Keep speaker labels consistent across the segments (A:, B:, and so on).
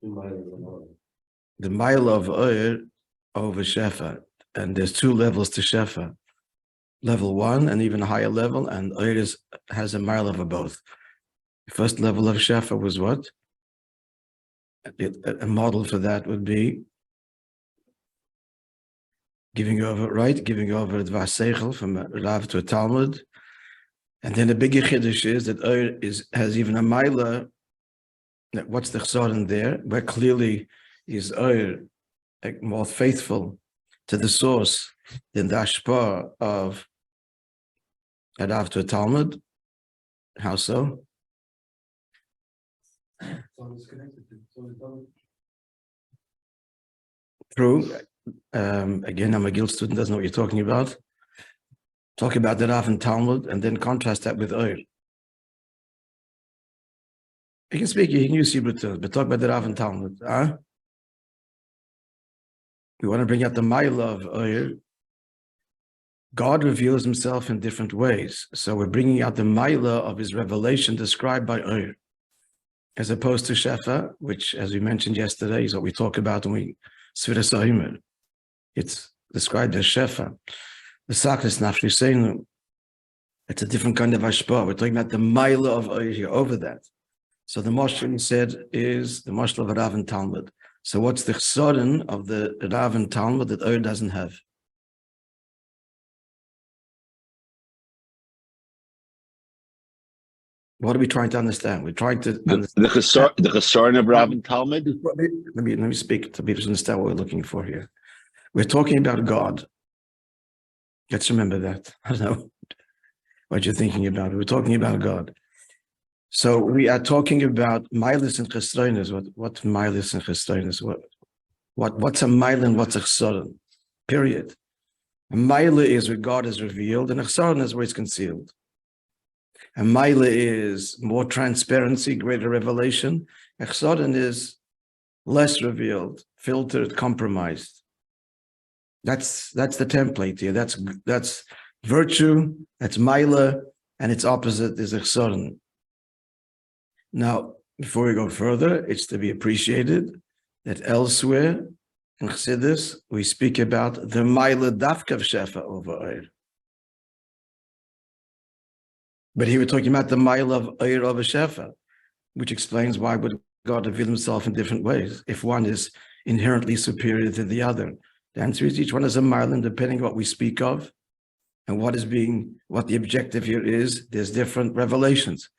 A: The mile of Oyer over Shefa. And there's two levels to Shefa. Level 1 and even a higher level, and Oyer has a mile over both. The first level of Shefa was what? A model for that would be giving over Dvar Seichel from a Rav to a Talmud. And then the bigger Chiddush is that Oyer has even a mile. What's the chsaron there? Where clearly is Oyer more faithful to the source than the ashpa of a Rav to a Talmud. How so? True. Again, I'm a Guild student, doesn't know what you're talking about. Talk about the Rav and Talmud and then contrast that with Oyer. You can speak, you can use Hebrew terms, but talk about the Rav and Talmud. We want to bring out the mile of Oyer. God reveals himself in different ways. So we're bringing out the mile of his revelation described by Oyer, as opposed to Shefa, which, as we mentioned yesterday, is what we talk about when we Sfiras Hayom. It's described as Shefa. The Sakris Nafshi Seinu, it's a different kind of Ashpa. We're talking about the mile of Oyer here, over that. So the Moishe, he said, is the Moishe of Rav and Talmud. So what's the chsaron of the Rav and Talmud that Oyer doesn't have? What are we trying to understand? We're trying to understand
B: the chsaron of Rav and Talmud.
A: Let me speak to people to understand what we're looking for here. We're talking about God. Let's remember that. I don't know what you're thinking about. We're talking about God. So we are talking about milas and chesronis. What milas and chesronis? What's a mile and what's a chsaron? Period. A mile is where God is revealed, and a chsaron is where it's concealed. A mile is more transparency, greater revelation. A chsaron is less revealed, filtered, compromised. That's the template here. That's virtue. That's mile, and its opposite is a chsaron. Now, before we go further, it's to be appreciated that elsewhere in Chassidus we speak about the mile dafka of Shefa over Oyer. But here we're talking about the mile of Oyer over Shefa, which explains why would God reveal himself in different ways if one is inherently superior to the other. The answer is each one is a mile, and depending on what we speak of and what the objective here is, there's different revelations.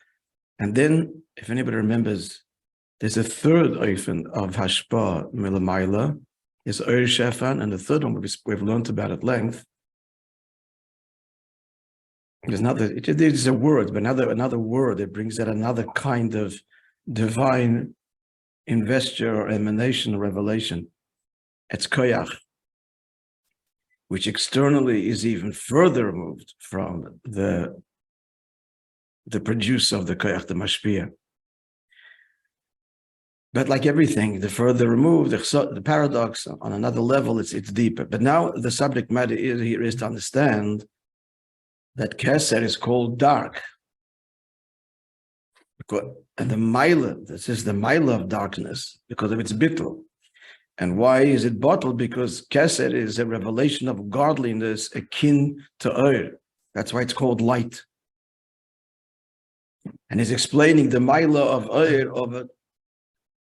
A: And then, if anybody remembers, there's a third oifen of hashpa milamayla, is Oyer Shefan, and the third one we've learned about at length. There's a word, but another word that brings out another kind of divine investure or emanation or revelation. It's koyach, which externally is even further removed from the producer of the koyach, the mashpia. But like everything, the further removed, the paradox on another level, it's deeper. But now the subject matter here is to understand that Keser is called dark. And the Maila, this is the Maila of darkness because of its bittul. And why is it bottled? Because Keser is a revelation of godliness akin to Oyer. That's why it's called light. And he's explaining the Maila of Oyer of a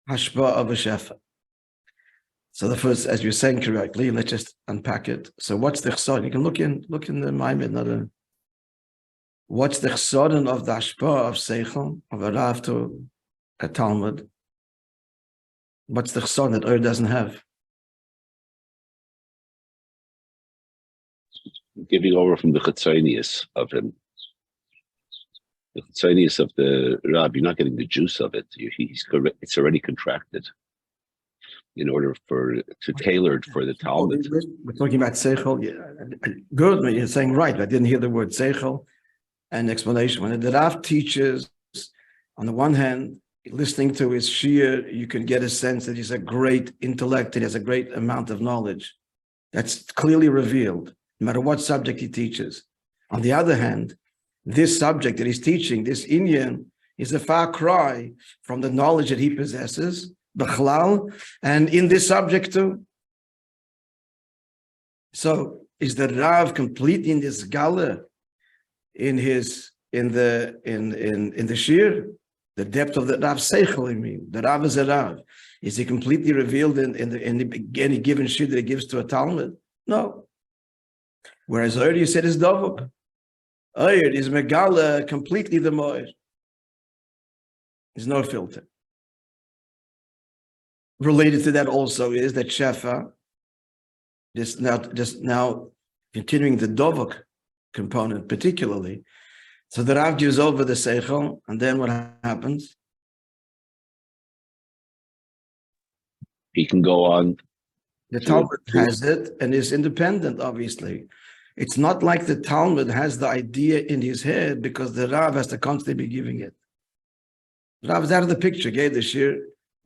A: Hashpa of a Shefa. So the first, as you're saying correctly, let's just unpack it. So what's the chsaron? You can look in the Maimed, what's the chsaron of the Hashpa of Seichel, of a Rav to a Talmud? What's the chsaron that Oyer doesn't have?
B: Giving over from the chitzonius of him. The chitzonius of the Rabbi, you're not getting the juice of it. It's already contracted in order to tailor it for the Talmud.
A: We're talking about Seichel. Yeah, good, you're saying right. I didn't hear the word Seichel and explanation. When the Rav teaches, on the one hand, listening to his shiur, you can get a sense that he's a great intellect, he has a great amount of knowledge. That's clearly revealed, no matter what subject he teaches. On the other hand, this subject that he's teaching, this Inyan, is a far cry from the knowledge that he possesses, Bechlal, and in this subject too. So is the Rav completely in this Gala, in the Shir? The depth of the Rav Seichel, I mean, the Rav is a Rav. Is he completely revealed in any given Shir that he gives to a Talmud? No. Whereas earlier you said is Dovuk. Earlier is Megala completely the Moir. There's no filter. Related to that also is that Shefa, just now continuing the Dovuk component particularly. So the Rav gives over the Seichel, and then what happens?
B: He can go on.
A: The Talmud has it and is independent, obviously. It's not like the Talmud has the idea in his head because the Rav has to constantly be giving it. The Rav is out of the picture, gave the shir,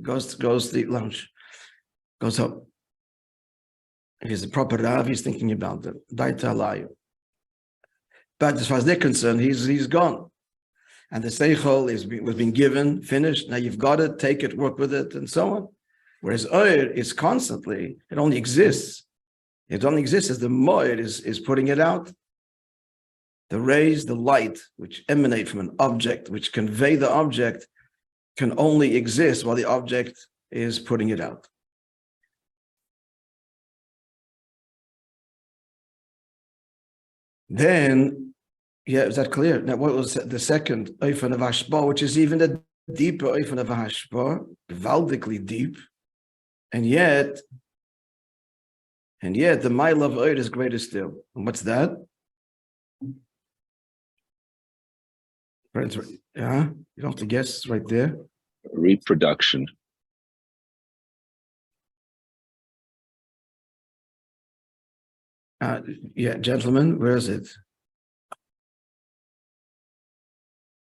A: goes to eat lunch, goes home. If he's a proper Rav, he's thinking about them. Daita alayu. But as far as they're concerned, he's gone. And the Seichel was being given, finished. Now you've got it, take it, work with it, and so on. Whereas Oyer is constantly, it only exists. It only exists as the Moed is putting it out. The rays, the light, which emanate from an object, which convey the object, can only exist while the object is putting it out. Then, yeah, is that clear? Now, what was the second Oifen of Hashpah, which is even a deeper Oifen of Hashpah, gewaldigly deep, and yet the mile of Oir is greater still. And what's that? Yeah, you don't have to guess, it's right there.
B: Reproduction.
A: Yeah, gentlemen, where is it?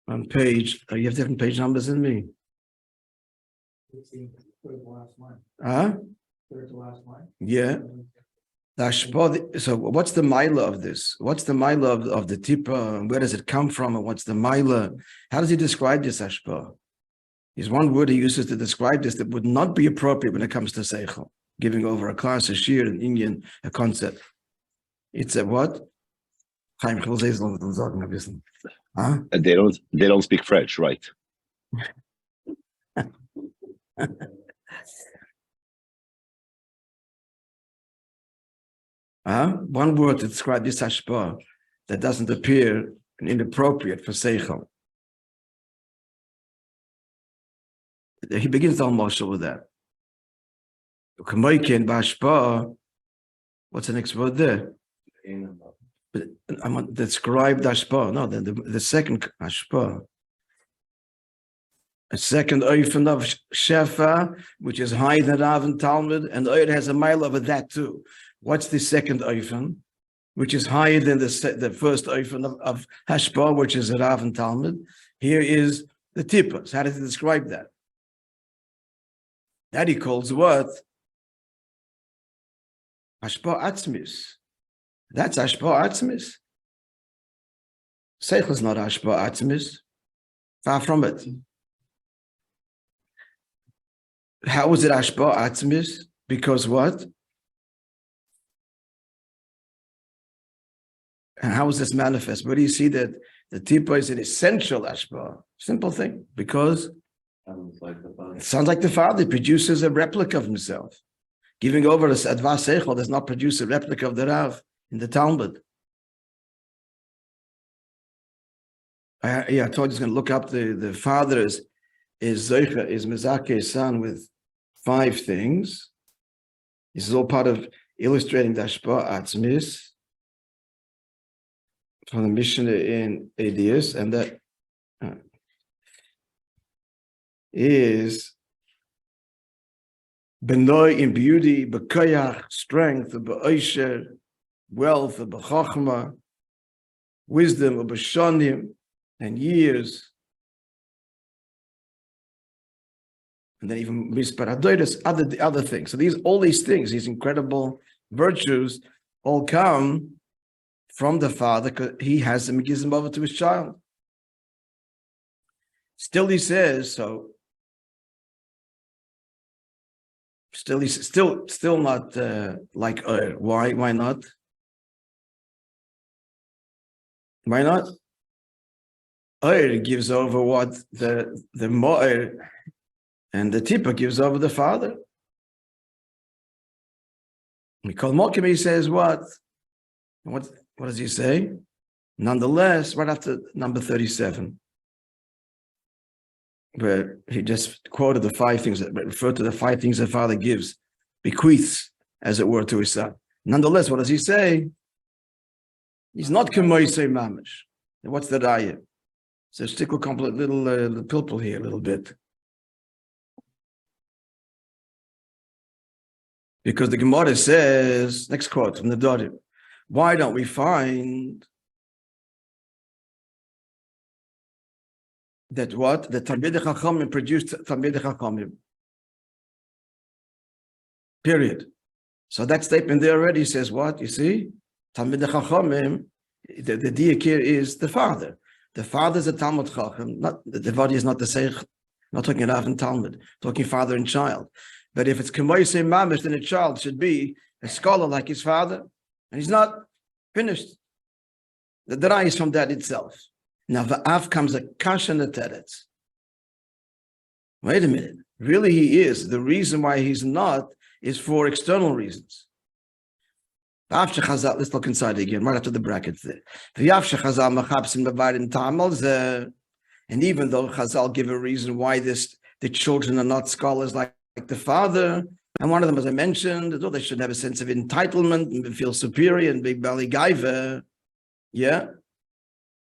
A: On page, you have different page numbers than me. Huh? Third to last line. Yeah. So what's the mila of this? What's the mila of the tipa? Where does it come from? And what's the mila? How does he describe this hashpah? There's one word he uses to describe this that would not be appropriate when it comes to seichel, giving over a class, a shir, an Indian, a concept. It's a what? Huh?
B: They don't speak French, right?
A: One word to describe this hashpah that doesn't appear inappropriate for seichel. He begins the Moishe with that. What's the next word there? But I'm on described hashpah. No, the second hashpah. A second oifen of shefa, which is higher than Rav and Talmud, and the Oyer has a mile over that too. What's the second oifen, which is higher than the first oifen of hashpah, which is Rav and Talmud? Here is the tippers. How does he describe that? That he calls what? Hashpah atzmis. That's hashpah atzmis. Seichel is not hashpah atzmis. Far from it. How is it hashpah atzmis? Because what? And how is this manifest? Where do you see that the tipa is an essential hashpah? Simple thing. Because it sounds like the father produces a replica of himself. Giving over to Advas Seichel does not produce a replica of the Rav in the Talmud. I told you I was going to look up the father is Mezake's son with 5 things. This is all part of illustrating the Hashpah Atzmis from the Mishnah in Edius, and that is Benoi in beauty, Bekoyach, strength, Be'osher, wealth, Be'chochma, wisdom, Be'shonim, and years. And then even Misparadoides, other things. So all these things, these incredible virtues, all come from the father because he has them, he gives them over to his child. Still, he says, so Still not like why? Why not? Why not? Gives over what the Mo'er and the Tippa gives over the father. Mikol Mokim, he says what? What does he say? Nonetheless, right after number 37, where he just quoted the 5 things that refer to the 5 things the father gives, bequeaths, as it were, to his son. Nonetheless, what does he say? He's not Moishe mamish. What's the raya? So stick a complete little pilpul here a little bit. Because the Gemara says, next quote from the Dorim, why don't we find that what? The Talmidei Chachamim produced Talmidei Chachamim. Period. So that statement there already says what? You see? Talmidei Chachamim, the diak here is the father. The father is a Talmud Chacham. Not the body is not the Seich. Not talking Rav and Talmud. Talking father and child. But if it's Moishe mamish, then a child should be a scholar like his father, and he's not finished. The dera is from that itself. Now va'af comes a kasha neteret. Wait a minute. Really, he is. The reason why he's not is for external reasons. Let's look inside again, right after the brackets there. And even though Chazal give a reason why the children are not scholars like the father, and one of them, as I mentioned, they should have a sense of entitlement and feel superior and be belly gaiva. Yeah.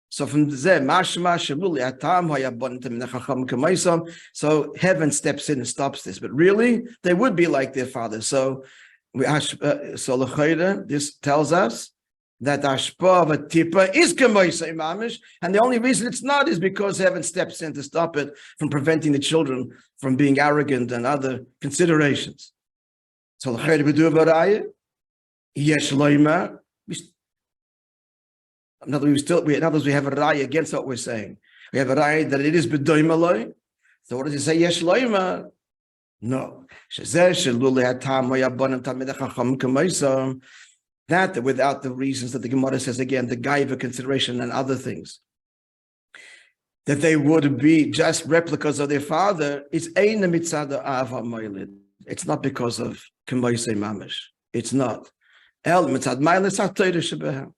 A: So from there, so heaven steps in and stops this. But really, they would be like their father. So this tells us that Ashpa of a Tippa is Moishe mamish, and the only reason it's not is because heaven steps in to stop it from preventing the children from being arrogant and other considerations. So we do a varaya. Yesh loima. In other words, we have a raya against what we're saying. We have a raya that it is b'doimaloi. So what does it say? Yesh loima. No. That without the reasons that the Gemara says again, the gaiva consideration and other things, that they would be just replicas of their father, it's eina mitzad ava moilid. It's not because of Moishe mamish. It's not. El mitzad moilid sa Torah shebehem.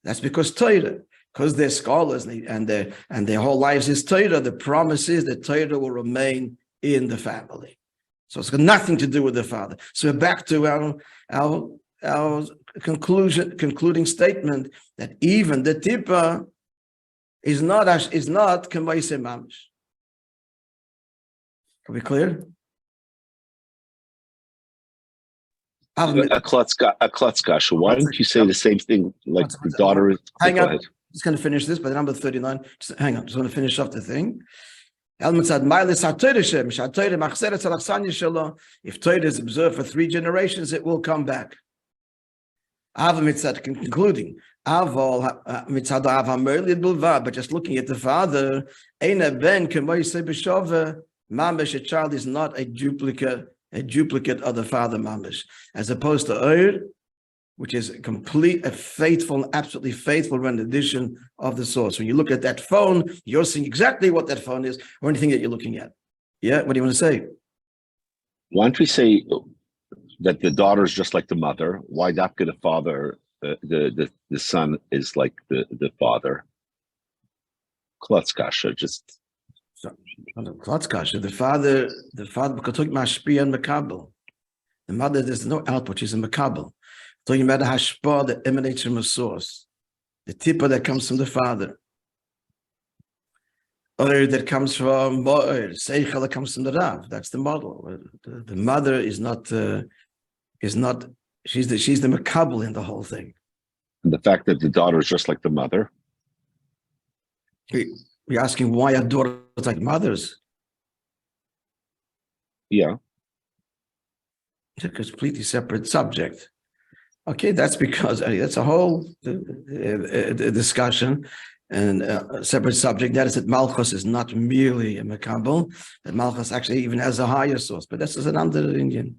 A: That's because Torah, because they're scholars and their whole lives is Torah. The promise is that Torah will remain in the family. So it's got nothing to do with the father. So we're back to our concluding statement that even the Tippa is not Moishe mamish. Are we clear?
B: A klotzkash. Why don't you say the same thing like the daughter is?
A: Hang on. Just going to finish this by the number 39. Hang on. Just going to finish off the thing. If Torah is observed for 3 generations, it will come back. Concluding, but just looking at the father, a child is not a duplicate of the father mamish, as opposed to which is a faithful, absolutely faithful rendition of the source. When you look at that phone, you're seeing exactly what that phone is, or anything that you're looking at. Yeah, what do you want to say?
B: Why don't we say that the daughter is just like the mother? Why not the father, the son is like the father? Klotzkasha, just.
A: Klotzkasha, the father, because talking about Mashpia and Makabel. The mother, there's no output, she's a Makabel. Talking about the hashpah that emanates from a source, the tippa that comes from the father, or that comes from seichel that comes from the Rav. That's the model. The mother is not. She's the makabel in the whole thing.
B: And the fact that the daughter is just like the mother.
A: We're asking why are daughters like mothers?
B: Yeah,
A: it's a completely separate subject. Okay, that's because that's a whole discussion. and a separate subject. That is that Malchus is not merely a Makabel, that Malchus actually even has a higher source. But this is another Indian,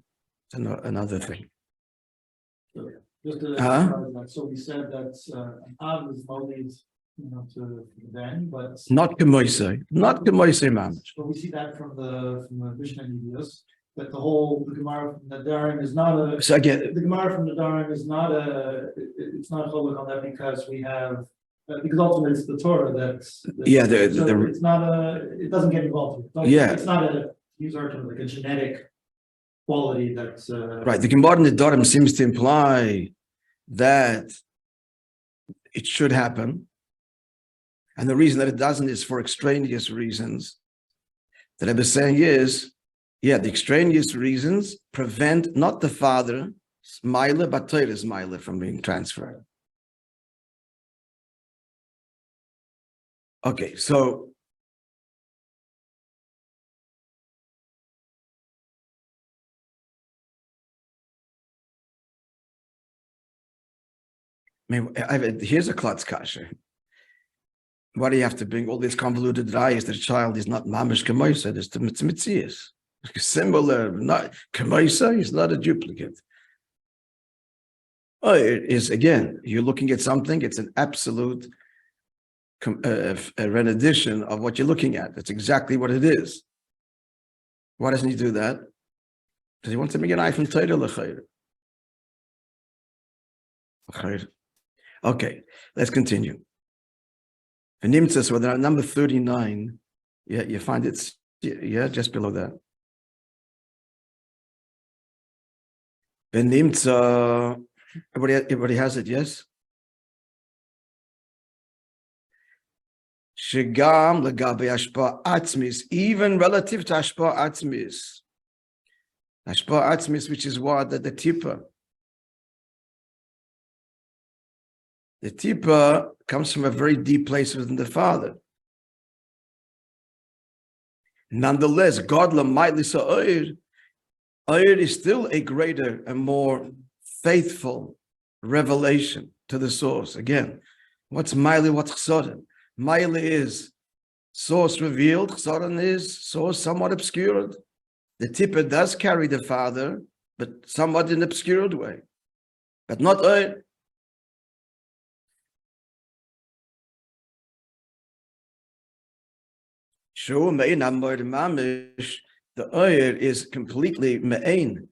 A: another thing.
C: Just to so we said that Av is always, to then, but
A: Not Moishe, Mamish.
C: But we see that from the Mishnah videos, that the Gemara from Nadarim is not a.
A: So again,
C: The Gemara from Nadarim is not it's not cholok on that because we have. Because ultimately it's the Torah it's not it doesn't get involved. It's not a user term, like a genetic quality that's
A: right. The Gemara in the Nadarim seems to imply that it should happen, and the reason that it doesn't is for extraneous reasons. The Rebbe is saying is, the extraneous reasons prevent not the father's mila but Torah's mila from being transferred. Okay, so here's a klutz kasher. Why do you have to bring all these convoluted rayas that a child is not mamish kamoisa? There's the mitzvahs. Similar, not kamoisa is not a duplicate. Oh, it is again. You're looking at something. It's an absolute a rendition of what you're looking at. That's exactly what it is. Why doesn't he do that? Because he wants to make an eye from Torah l'chayr. Okay, let's continue. V'nimtza, so at number 39, you find it, just below that. V'nimtza, everybody has it, yes? Shigam legabe ashpa atzmis, even relative to ashpa atzmis. Ashpa atzmis, which is what? The tipa. The tipa comes from a very deep place within the father. Nonetheless, God lamaylisa oir is still a greater and more faithful revelation to the source. Again, what's maili, what's chsoden? Maila is source revealed, chsaron is source somewhat obscured. The tipper does carry the father, but somewhat in an obscured way, but not oir. Sure, me'in amor mamish. The oir is completely me'in.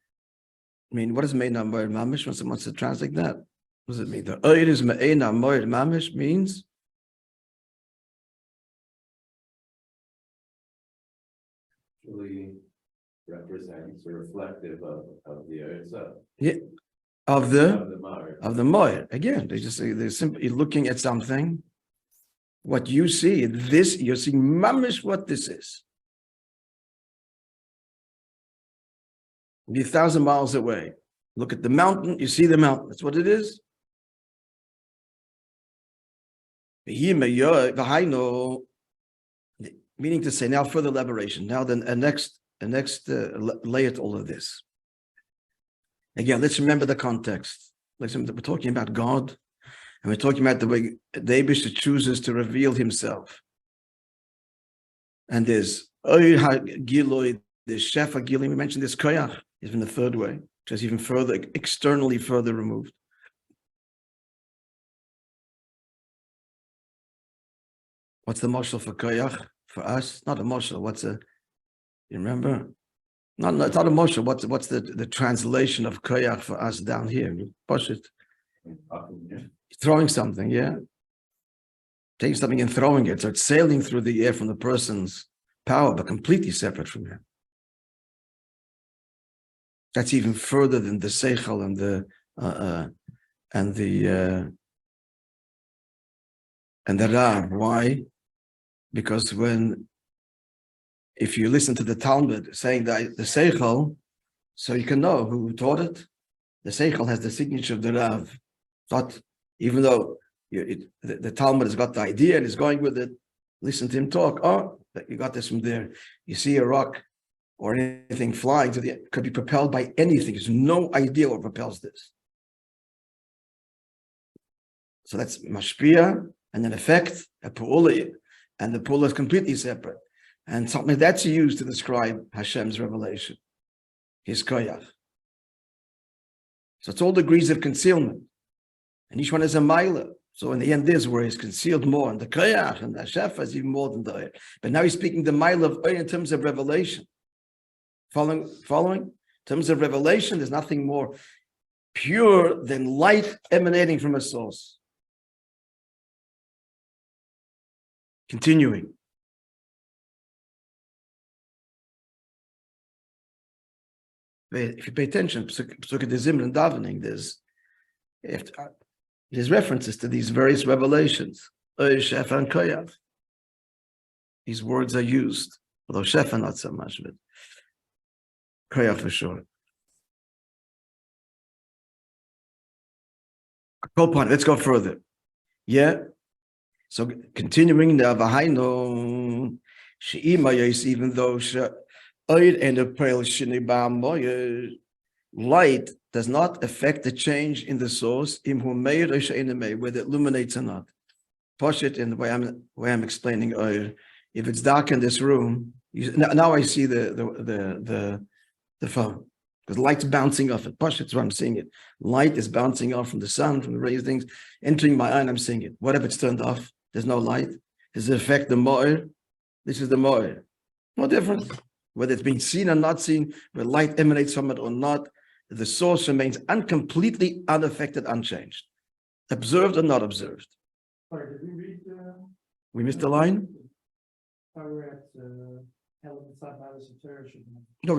A: I mean, what does me'in amor mamish? When someone wants to translate that, what does it mean? The oir is me'in amor mamish means.
D: Represents or reflective of the itself.
A: Yeah, of the moir. Again, they just say they're simply looking at something. What you see, you're seeing mamish what this is. Be 1,000 miles away. Look at the mountain, you see the mountain. That's what it is. Meaning to say, now further elaboration. Now then, the next layer to all of this. Again, let's remember the context. We're talking about God, and we're talking about the way David chooses to reveal himself. And there's Giloy, there's Shefa Giloy. We mentioned this Koyach, even the third way, which is even further, externally further removed. What's the mashal for Koyach? For us, not a mashal. You remember? No, it's not a mashal. What's the translation of koyach for us down here? You push it. Throwing something, yeah. Taking something and throwing it. So it's sailing through the air from the person's power, but completely separate from him. That's even further than the seichel and the rav. Why? Because if you listen to the Talmud saying that the seichel, so you can know who taught it. The seichel has the signature of the rav. Not even though the Talmud has got the idea and is going with it. Listen to him talk. Oh, you got this from there. You see a rock or anything flying could be propelled by anything. There's no idea what propels this. So that's mashpia. and an effect, a pu'ula, and the pu'ula is completely separate. And something that's used to describe Hashem's revelation, his koyach. So it's all degrees of concealment. And each one is a milah. So in the end, this where he's concealed more, and the koyach and the shefa is even more than the oir. But now he's speaking the milah of oir in terms of revelation. Following? In terms of revelation, there's nothing more pure than light emanating from a source. Continuing. If you pay attention, Pesukei D'Zimra and davening, there's references to these various revelations. Shefa and koyach. These words are used, although shefa not so much, but koyach for sure. Let's go further. Yeah. So continuing the Hayom, even though light does not affect the change in the source, whether it illuminates or not. Push it in the way I'm explaining oil. If it's dark in this room, now I see the phone. Because light's bouncing off it. Push it's what I'm seeing it. Light is bouncing off from the sun, from the rays, things, entering my eye, and I'm seeing it. What if it's turned off? There's no light. Does it affect the mo'ir? This is the mo'ir. No difference. Whether it's being seen or not seen, whether light emanates from it or not, the source remains completely unaffected, unchanged. Observed or not observed.
C: Sorry, did we read?
A: We missed the line?
C: We're at
A: No,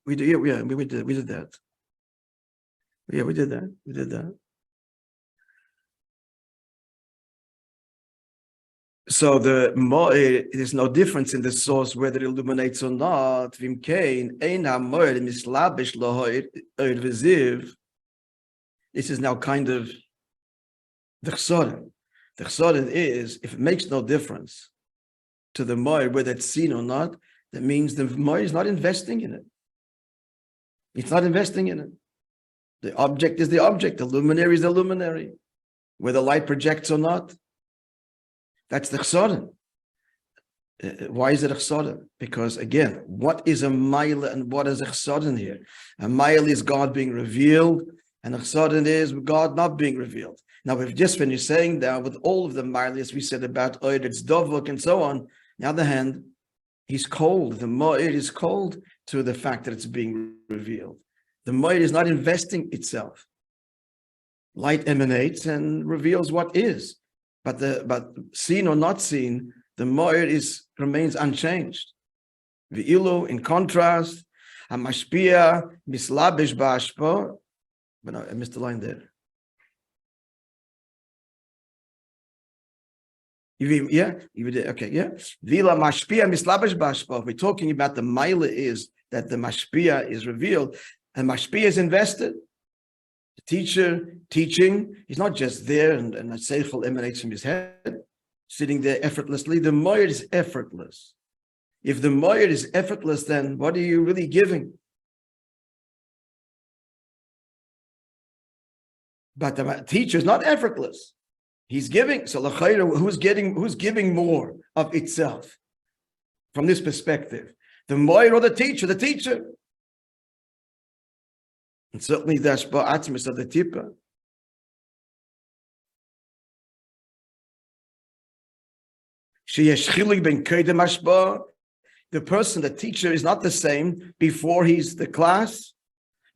A: we did. Yeah, we did that. Yeah, we did that. We did that. So there's no difference in the source whether it illuminates or not. This is now kind of the chsoren. The chsoren is, if it makes no difference to the moed whether it's seen or not, that means the moed is not investing in it. It's not investing in it. The object is the object. The luminary is the luminary. Whether light projects or not. That's the chsoren. Why is it a chsoren? Because again, what is a maila and what is a chsoren here? A maila is God being revealed, and a chsoren is God not being revealed. Now, if just when you're saying that with all of the mailas we said about oir, it's dovuk and so on, on the other hand, he's cold. The moed is cold to the fact that it's being revealed. The moed is not investing itself. Light emanates and reveals what is. But seen or not seen, the moed remains unchanged. Ve'ilu, in contrast, hamashpia mislabish ba'ashpo. But no, I missed the line there. Yeah, you did. Okay, yeah. Vila mashpia mislabish ba'ashpo. We're talking about the maila is that the mashpia is revealed, and mashpia is invested. The teacher teaching, he's not just there and a seichel emanates from his head, sitting there effortlessly. The moed is effortless. If the moed is effortless, then what are you really giving? But the teacher is not effortless. He's giving. So who's giving more of itself from this perspective? The moed or the teacher? The teacher. And certainly the ashba'atmis of the tipa. The person, the teacher, is not the same before he's the class.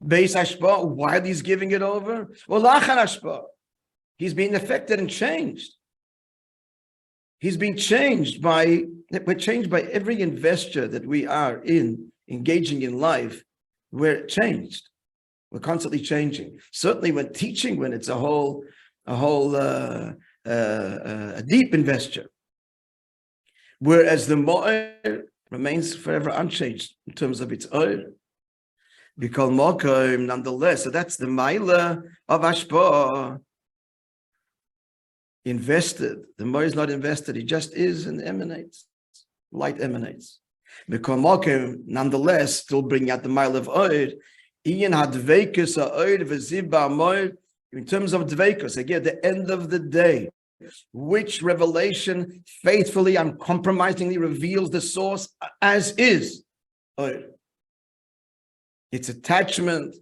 A: Beis ashba, while he's giving it over. Well, lachan ashba, he's being affected and changed. He's being changed we're changed by every investure that we are engaging in life. We're changed. We're constantly changing. Certainly when teaching, when it's a deep investure. Whereas the mo'er remains forever unchanged in terms of its oil. Because mo'er, nonetheless, so that's the maila of ashpa. Invested. The mo'er is not invested, he just is and emanates. Light emanates. Because mo'er, nonetheless, still bringing out the maila of oil. In terms of dveikus, again, at the end of the day, which revelation faithfully, uncompromisingly reveals the source as is. Its attachment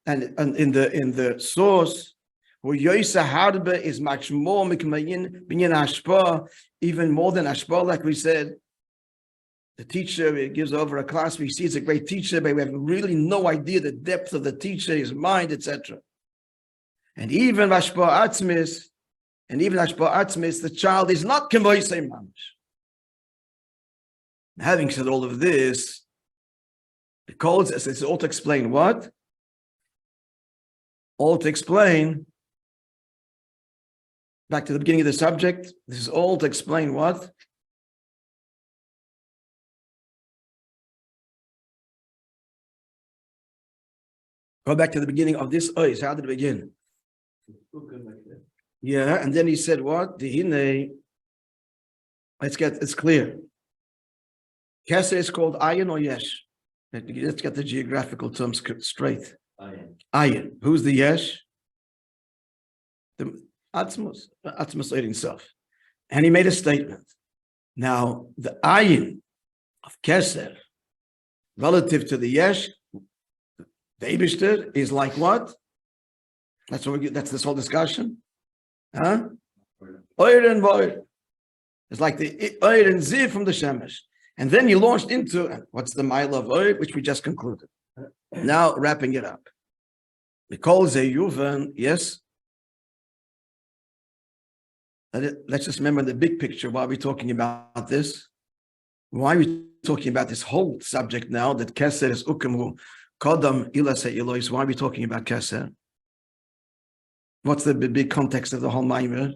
A: and in the source, where Yoisa Harbe is much more mikmayin binyan hashpa, even more than hashpa, like we said. The teacher gives over a class, we see it's a great teacher, but we have really no idea the depth of the teacher, his mind, etc. And even hashpa atzmis, the child is not kemoisei mamish. Having said all of this, because it's all to explain what? All to explain, back to the beginning of the subject, this is all to explain what? Go back to the beginning of this ois. How did it begin? Yeah, and then he said what? It's clear. Kesser is called ayin or yesh. Let's get the geographical terms straight. Ayin. Who's the yesh? The Atzmos himself. And he made a statement. Now, the ayin of Kesser, relative to the yesh, the Eibishter is like what? That's this whole discussion. Huh? Oir and Boir. It's like the Oir and Ziv from the Shemesh. And then you launched into what's the mile of Oir, which we just concluded. Now wrapping it up. Mikol Zeyuvan, yes. Let's just remember the big picture. Why are we talking about this? Why are we talking about this whole subject now that Kesser is Ukemhu Kodam Ilase Elois? Why are we talking about Kesser? What's the big context of the whole Maimer?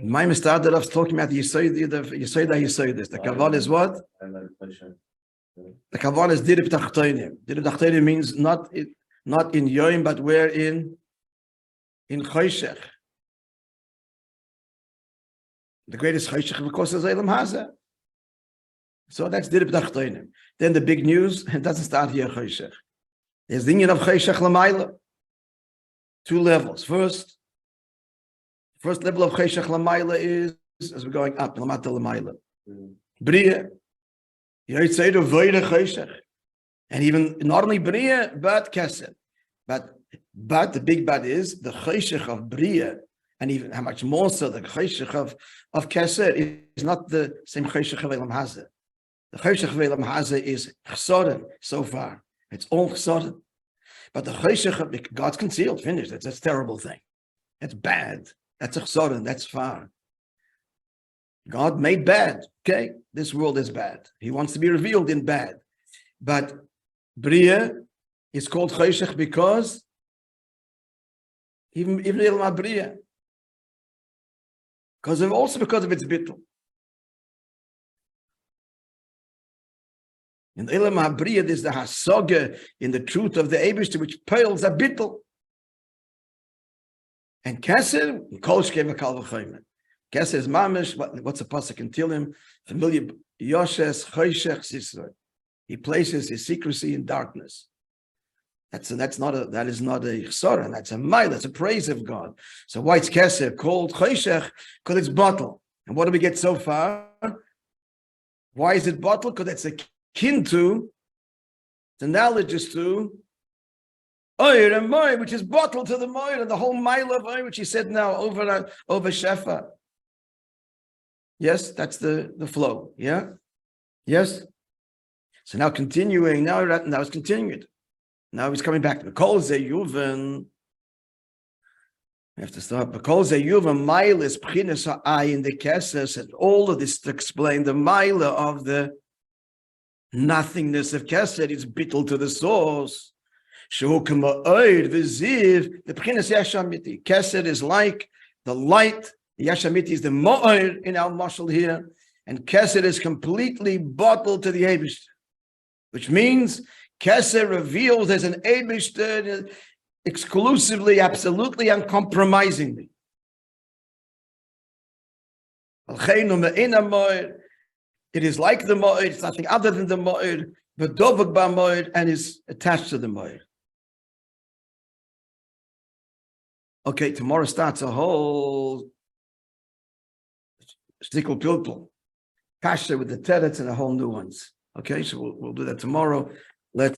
A: Maimer started off talking about the Yisoida. The Kaval is what? The Kaval is Dirib Tachtoinim. Dirib Tachtoinim means not in Yom, but where in Choshech. The greatest Choshech, of course, is Elam Hazeh. So that's Dirib Tachtoinim. Then the big news, it doesn't start here, Choshech. There's the union of Choshech Lamaila. 2 levels. First level of Choshech Lamaila is, as we're going up, Lamata Lamaila. Bria. Yotzeidu Voida Choshech. And even not only Bria, but Kesed. But the big but is the Choshech of Bria, and even how much more so the Choshech of Kesed is not the same Choshech of Elam Hazeh. The Choshech of Elam Hazeh is Chsoren so far. It's all Chsoren. But the Choshech of God's concealed, finished. That's a terrible thing. That's bad. That's a Chsoren. That's far. God made bad. Okay? This world is bad. He wants to be revealed in bad. But Bria is called Choshech because even Elam Bria. Because of its bittul. In the Elam HaBriya, there's the Hasoga in the truth of the Eibishter, which pales a bittul. And Kesser, Kol Shkei V'Kal V'Choymen. Kesser is mamish. What's the pasuk in Tilim? Familiar Yoshes Choshech Sisroi. He places his secrecy in darkness. That is not a chsara. That's a mile. That's a praise of God. So why it's Kesser called Choshech? Because it's bottle. And what do we get so far? Why is it bottle? Because it's akin to, the knowledge is to Oir and Moir, which is bottled to the Moir, and the whole mile of Oir, which he said now over Shefa. Yes, that's the flow. Yeah? Yes? So now continuing, now it's continued. Now he's coming back to Kol Zeyuven. We have to stop. Kol Zeyuven, mile is P'chinas ha'ayin, the Kesser, said all of this to explain the mile of the nothingness of Kesser. It's bittul to the source. Shehu k'ma oir v'ziv, the P'chinas Yashamiti. Kesser is like the light. The Yashamiti is the mo'oir in our mashal here. And Kesser is completely bottled to the Eibishter. Which means Kesser reveals there's an Eibishter exclusively, absolutely, uncompromisingly. It is like the Mo'ir, it's nothing other than the Mo'ir, but Dovak ba Mo'ir, and is attached to the Mo'ir. Okay, tomorrow starts a whole stickle pilpul, kasha with the teretz and a whole new ones. Okay, so we'll do that tomorrow.